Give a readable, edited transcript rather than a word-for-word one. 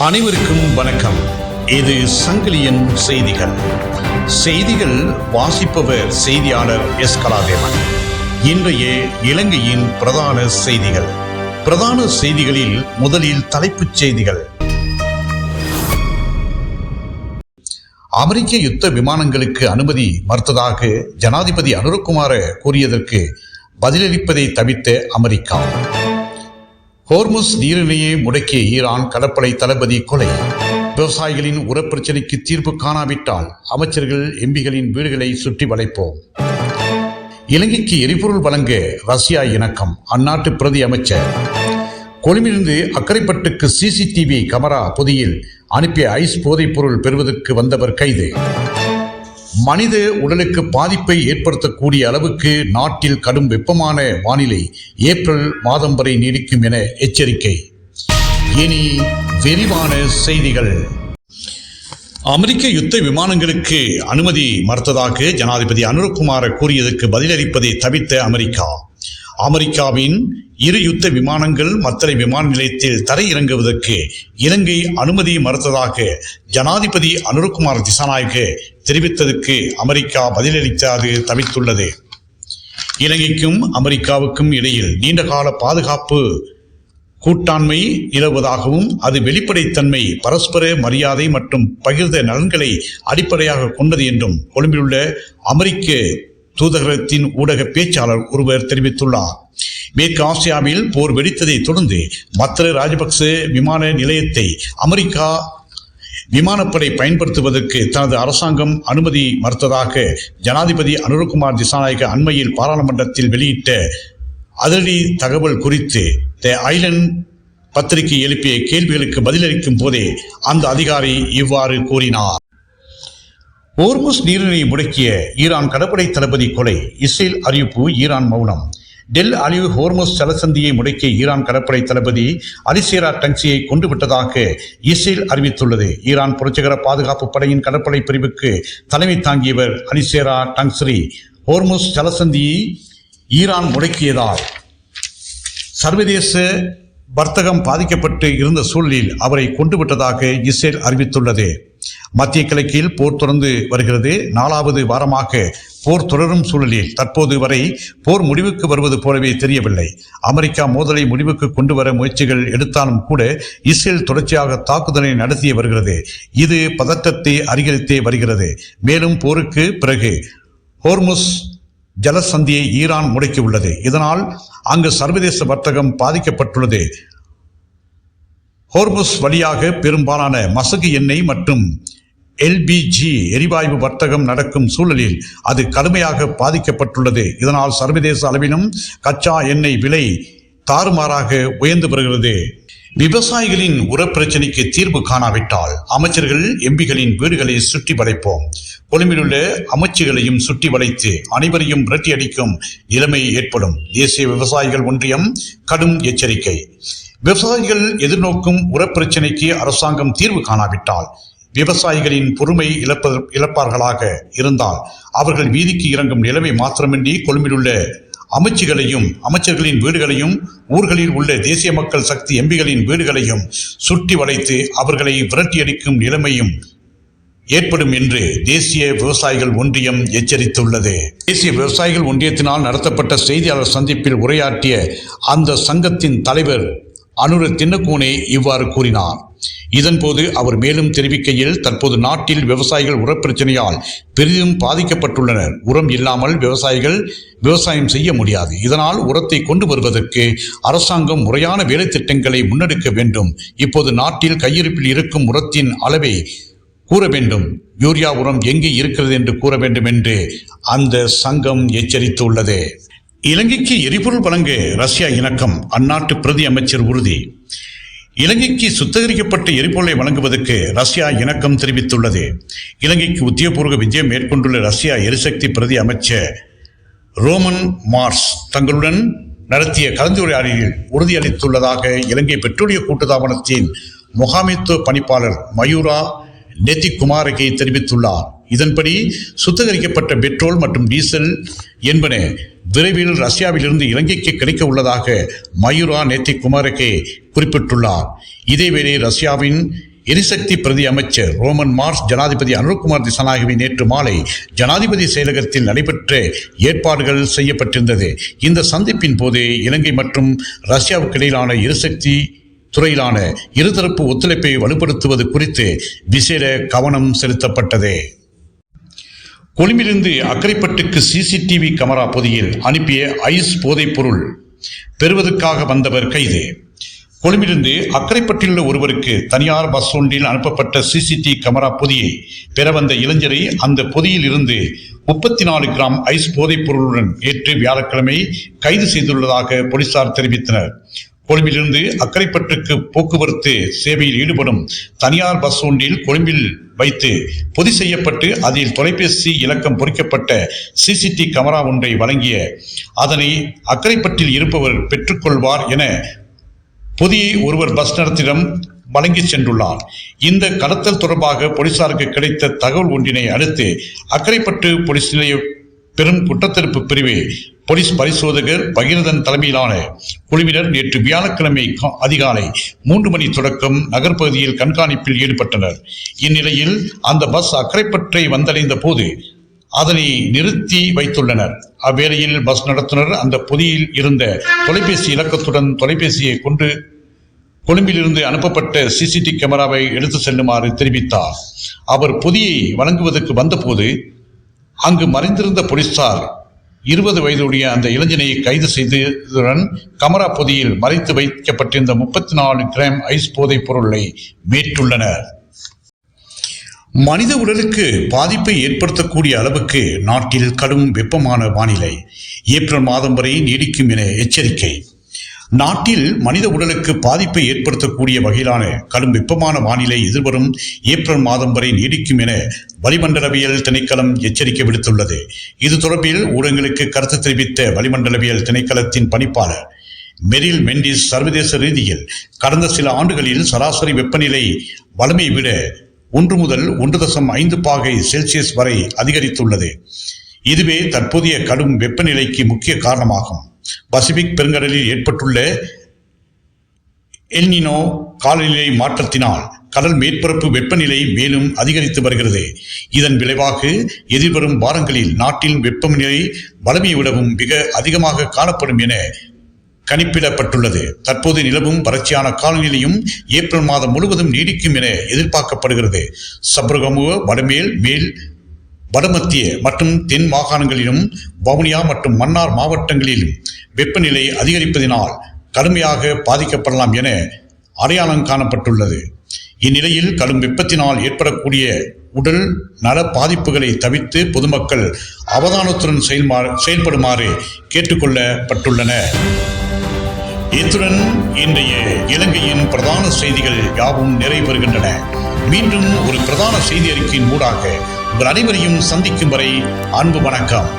அனைவருக்கும் வணக்கம். இது சங்கிலியன் செய்திகள். செய்திகள் வாசிப்பவர் செய்தியாளர் எஸ். கலாதேவன். இன்றைய இலங்கையின் பிரதான செய்திகள். பிரதான செய்திகளில் முதலில் தலைப்புச் செய்திகள். அமெரிக்க யுத்த விமானங்களுக்கு அனுமதி மறுத்ததாக ஜனாதிபதி அனுரகுமார கூறியதற்கு பதிலளிப்பதை தவிர்த்த அமெரிக்கா. ஹோர்முஸ் நீரிணையை முடக்கிய ஈரான் கடற்படை தளபதி கொலை. விவசாயிகளின் உரப்பிரச்சனைக்கு தீர்ப்பு காணாவிட்டால் அமைச்சர்கள் எம்பிகளின் வீடுகளை சுற்றி வளைப்போம். இலங்கைக்கு எரிபொருள் வழங்க ரஷ்யா இணக்கம். அந்நாட்டு பிரதி அமைச்சர். கொழும்பிலிருந்து அக்கரைப்பட்டுக்கு சிசிடிவி கமரா பொதியில் அனுப்பிய ஐஸ் போதைப் பொருள் பெறுவதற்கு வந்தவர் கைது. மனித உடலுக்கு பாதிப்பை ஏற்படுத்தக்கூடிய அளவுக்கு நாட்டில் கடும் வெப்பமான வானிலை ஏப்ரல் மாதம் வரை நீடிக்கும் என எச்சரிக்கை. இனி விரிவான செய்திகள். அமெரிக்க யுத்த விமானங்களுக்கு அனுமதி மறுத்ததாக ஜனாதிபதி அனுரகுமார கூறியதற்கு பதிலளிப்பதை தவிர்த்த அமெரிக்காவின் 2 யுத்த விமானங்கள் மத்தளை விமான நிலையத்தில் தரையிறங்குவதற்கு இலங்கை அனுமதி மறுத்ததாக ஜனாதிபதி அனுரகுமார திசாநாயக்க தெரிவித்ததற்கு அமெரிக்கா பதிலளிக்காது தவிர்த்துள்ளது. இலங்கைக்கும் அமெரிக்காவுக்கும் இடையில் நீண்டகால பாதுகாப்பு கூட்டாண்மை நிலவுவதாகவும் அது வெளிப்படைத்தன்மை, பரஸ்பர மரியாதை மற்றும் பகிர்ந்த நலன்களை அடிப்படையாக கொண்டது என்றும் கொழும்பிலுள்ள அமெரிக்க தூதரகத்தின் ஊடக பேச்சாளர் ஒருவர் தெரிவித்துள்ளார். மேற்கு ஆசியாவில் போர் வெடித்ததை தொடர்ந்து மத்தள ராஜபக்ச விமான நிலையத்தை அமெரிக்கா விமானப்படை பயன்படுத்துவதற்கு தனது அரசாங்கம் அனுமதி மறுத்ததாக ஜனாதிபதி அனுரகுமார் திசாநாயக்க அண்மையில் பாராளுமன்றத்தில் வெளியிட்ட அதிரடி தகவல் குறித்து தி ஐலண்ட் பத்திரிகை எழுப்பிய கேள்விகளுக்கு பதிலளிக்கும் போதே அந்த அதிகாரி இவ்வாறு கூறினார். ஹோர்முஸ் நீரிணையை முடக்கிய ஈரான் கடற்படை தளபதி கொலை. இஸ்ரேல் அறிவிப்பு, ஈரான் மௌனம். டெல் அலிவ் ஹோர்முஸ் ஜலசந்தியை முடக்கிய ஈரான் கடற்படை தளபதி அலிசேரா டங்ஸியை கொண்டுவிட்டதாக இஸ்ரேல் அறிவித்துள்ளது. ஈரான் புரட்சிகர பாதுகாப்பு படையின் கடற்படை பிரிவுக்கு தலைமை தாங்கியவர் அலிசேரா டங்ஸி ஹோர்முஸ் ஜலசந்தியை ஈரான் முடக்கியதால் சர்வதேச வர்த்தகம் பாதிக்கப்பட்டு இருந்த சூழலில் அவரை கொண்டுவிட்டதாக இஸ்ரேல் அறிவித்துள்ளது. மத்திய கிழக்கில் போர் தொடர்ந்து வருகிறது. 4வது வாரமாக போர் தொடரும் சூழலில் தற்போது வரை போர் முடிவுக்கு வருவது போலவே தெரியவில்லை. அமெரிக்கா மோதலை முடிவுக்கு கொண்டு வர முயற்சிகள் எடுத்தாலும் கூட இஸ்ரேல் தொடர்ச்சியாக தாக்குதலை நடத்தி வருகிறது. இது பதற்றத்தை அதிகரித்தே வருகிறது. மேலும் போருக்கு பிறகு ஹோர்முஸ் ஜலசந்தியை ஈரான் முடக்கியுள்ளது. இதனால் அங்கு சர்வதேச வர்த்தகம் பாதிக்கப்பட்டுள்ளது. ஹோர்முஸ் வழியாக பெரும்பாலான மசகு எண்ணெய் மற்றும் எல்பிஜி எரிவாயு வர்த்தகம் நடக்கும் சூழலில் அது கடுமையாக பாதிக்கப்பட்டுள்ளது. இதனால் சர்வதேச அளவிலும் கச்சா எண்ணெய் விலை தாறுமாறாக உயர்ந்து வருகிறது. விவசாயிகளின் உரப்பிரச்சனைக்கு தீர்வு காணாவிட்டால் அமைச்சர்கள் எம்பிகளின் வீடுகளை சுற்றி வளைப்போம். கொழும்பிலுள்ள அமைச்சுகளையும் சுற்றி வளைத்து அனைவரையும் விரட்டி அடிக்கும் நிலைமை ஏற்படும். தேசிய விவசாயிகள் ஒன்றியம் கடும் எச்சரிக்கை. விவசாயிகள் எதிர்நோக்கும் உரப்பிரச்சனைக்கு அரசாங்கம் தீர்வு காணாவிட்டால் விவசாயிகளின் பொறுமை இழப்பார்களாக இருந்தால் அவர்கள் வீதிக்கு இறங்கும் நிலைமை மாத்திரமின்றி கொழும்பிலுள்ள அமைச்சுகளையும் அமைச்சர்களின் வீடுகளையும் ஊர்களில் உள்ள தேசிய மக்கள் சக்தி எம்பிகளின் வீடுகளையும் சுற்றி வளைத்து அவர்களை விரட்டியடிக்கும் நிலைமையும் ஏற்படும் என்று தேசிய விவசாயிகள் ஒன்றியம் எச்சரித்துள்ளது. தேசிய விவசாயிகள் ஒன்றியத்தினால் நடத்தப்பட்ட செய்தியாளர் சந்திப்பில் உரையாற்றிய அந்த சங்கத்தின் தலைவர் அனுர தின்னகோனே இவ்வாறு கூறினார். இதன்போது அவர் மேலும் தெரிவிக்கையில், தற்போது நாட்டில் விவசாயிகள் உரப்பிரச்சனையால் பெரிதும் பாதிக்கப்பட்டுள்ளனர். உரம் இல்லாமல் விவசாயிகள் விவசாயம் செய்ய முடியாது. இதனால் உரத்தை கொண்டு வருவதற்கு அரசாங்கம் முறையான வேலை திட்டங்களை முன்னெடுக்க வேண்டும். இப்போது நாட்டில் கையிருப்பில் இருக்கும் உரத்தின் அளவை கூற வேண்டும். யூரியா உரம் எங்கே இருக்கிறது என்று கூற வேண்டும் என்று அந்த சங்கம் எச்சரித்துள்ளது. இலங்கைக்கு எரிபொருள் வழங்க ரஷ்யா இணக்கம். அந்நாட்டு பிரதி அமைச்சர் உறுதி. இலங்கைக்கு சுத்திகரிக்கப்பட்ட எரிபொருளை வழங்குவதற்கு ரஷ்யா இணக்கம் தெரிவித்துள்ளது. இலங்கைக்கு உத்தியோகபூர்வ விஜயம் மேற்கொண்டுள்ள ரஷ்யா எரிசக்தி பிரதி அமைச்சர் ரோமன் மார்ஸ் தங்களுடன் நடத்திய கலந்துரையாடலில் உறுதியளித்துள்ளதாக இலங்கை பெட்ரோலிய கூட்டுத்தாபனத்தின் முகாமைத்துவ பணிப்பாளர் மயூரா நெத்திகுமாரகே தெரிவித்துள்ளார். இதன்படி சுத்திகரிக்கப்பட்ட பெட்ரோல் மற்றும் டீசல் என்பன விரைவில் ரஷ்யாவிலிருந்து இலங்கைக்கு கிடைக்க உள்ளதாக மயூரா நெத்திகுமாரகே குறிப்பிட்டுள்ளார். இதேவேளை ரஷ்யாவின் எரிசக்தி பிரதி அமைச்சர் ரோமன் மார்ஸ் ஜனாதிபதி அனுரகுமார் திசாநாயகவை நேற்று மாலை ஜனாதிபதி செயலகத்தில் நடைபெற்ற ஏற்பாடுகள் செய்யப்பட்டிருந்தது. இந்த சந்திப்பின் போது இலங்கை மற்றும் ரஷ்யாவுக்கு இடையிலான எரிசக்தி துறையிலான இருதரப்பு ஒத்துழைப்பை வலுப்படுத்துவது குறித்து விசேட கவனம் செலுத்தப்பட்டது. கொழும்பிலிருந்து அக்கரைப்பட்டுக்கு சிசிடிவி கமரா பொதியில் அனுப்பிய ஐஸ் போதைப் பொருள் பெறுவதற்காக வந்தவர் கைது. கொழும்பிலிருந்து அக்கரைப்பட்டிலுள்ள ஒருவருக்கு தனியார் பஸ் ஒன்றில் அனுப்பப்பட்ட சிசிடிவி கமரா பொதியை பெற வந்த இளைஞரை அந்த பொதியில் இருந்து 34 கிராம் ஐஸ் போதைப் பொருளுடன் நேற்று வியாழக்கிழமை கைது செய்துள்ளதாக போலீசார் தெரிவித்தனர். கொழும்பிலிருந்து அக்கரைப்பட்டுக்கு போக்குவரத்து சேவையில் ஈடுபடும் தனியார் பஸ் ஒன்றில் கொழும்பில் வைத்து பொதி செய்யப்பட்டு அதில் தொலைபேசி இலக்கம் பொறிக்கப்பட்ட சிசிடிவி கமரா ஒன்றை வழங்கிய அதனை அக்கரைப்பட்டில் இருப்பவர் பெற்றுக்கொள்வார் என பொதியை ஒருவர் பஸ் நடத்திடம் வழங்கி சென்றுள்ளார். இந்த கடத்தல் தொடர்பாக போலீசாருக்கு கிடைத்த தகவல் ஒன்றினை அடுத்து அக்கரைப்பட்டு போலீஸ் நிலைய பெரும் குற்றத்தடுப்பு பிரிவு போலீஸ் பரிசோதகர் பகீரதன் தலைமையிலான குழுவினர் நேற்று வியாழக்கிழமை அதிகாலை 3 மணி தொடக்கம் நகர்ப்பகுதியில் கண்காணிப்பில் ஈடுபட்டனர். இந்நிலையில் அந்த பஸ் அக்கரைப்பற்றை வந்தடைந்த போது அதனை நிறுத்தி வைத்துள்ளனர். அவ்வேளையில் பஸ் நடத்துனர் அந்த பொதியில் இருந்த தொலைபேசி இலக்கத்துடன் தொலைபேசியை கொண்டு கொழும்பிலிருந்து அனுப்பப்பட்ட சிசிடிவி கேமராவை எடுத்து செல்லுமாறு தெரிவித்தார். அவர் பொதியை வழங்குவதற்கு வந்தபோது அங்கு மறைந்திருந்த போலீசார் 20 வயதுடைய அந்த இளைஞனை கைது செய்ததுடன் கமரா பொதியில் மறைத்து வைக்கப்பட்டிருந்த 34 கிராம் ஐஸ் போதைப் பொருளை மீட்டுள்ளனர். மனித உடலுக்கு பாதிப்பை ஏற்படுத்தக்கூடிய அளவுக்கு நாட்டில் கடும் வெப்பமான வானிலை ஏப்ரல் மாதம் வரை நீடிக்கும் என எச்சரிக்கை. நாட்டில் மனித உடலுக்கு பாதிப்பை ஏற்படுத்தக்கூடிய வகையிலான கடும் வெப்பமான வானிலை எதிர்வரும் ஏப்ரல் மாதம் வரை நீடிக்கும் என வளிமண்டலவியல் திணைக்களம் எச்சரிக்கை விடுத்துள்ளது. இது தொடர்பில் ஊடகங்களுக்கு கருத்து தெரிவித்த வளிமண்டலவியல் திணைக்களத்தின் பணிப்பாளர் மெரில் மெண்டிஸ் சர்வதேச ரீதியில் கடந்த சில ஆண்டுகளில் சராசரி வெப்பநிலை வழமை விட 1 முதல் 1.5 பாகை செல்சியஸ் வரை அதிகரித்துள்ளது. இதுவே தற்போதைய கடும் வெப்பநிலைக்கு முக்கிய காரணமாகும். பசிபிக் பெருங்கடலில் ஏற்பட்டுள்ள எல்னினோ காலநிலை மாற்றத்தினால் கடல் மேற்பரப்பு வெப்பநிலை மேலும் அதிகரித்து வருகிறது. இதன் விளைவாக எதிர்வரும் வாரங்களில் நாட்டின் வெப்பநிலை வழமையை விடவும் மிக அதிகமாக காணப்படும் என கணிப்பிடப்பட்டுள்ளது. தற்போது நிலவும் வறட்சியான காலநிலையும் ஏப்ரல் மாதம் முழுவதும் நீடிக்கும் என எதிர்பார்க்கப்படுகிறது. சப்ரகமுக, வடமேல், மேல், வடமத்திய மற்றும் தென் மாகாணங்களிலும் வவுனியா மற்றும் மன்னார் மாவட்டங்களிலும் வெப்பநிலை அதிகரிப்பதினால் கடுமையாக பாதிக்கப்படலாம் என அடையாளம் காணப்பட்டுள்ளது. இந்நிலையில் கடும் வெப்பத்தினால் ஏற்படக்கூடிய உடல் நல பாதிப்புகளை தவிர்த்து பொதுமக்கள் அவதானத்துடன் செயல்படுமாறு கேட்டுக்கொள்ளப்பட்டுள்ளனர். இத்துடன் இன்றைய இலங்கையின் பிரதான செய்திகள் யாவும் நிறைவேறுகின்றன. மீண்டும் ஒரு பிரதான செய்தி அறிக்கையின் ஊடாக உங்கள் அனைவரையும் சந்திக்கும் வரை அன்பு வணக்கம்.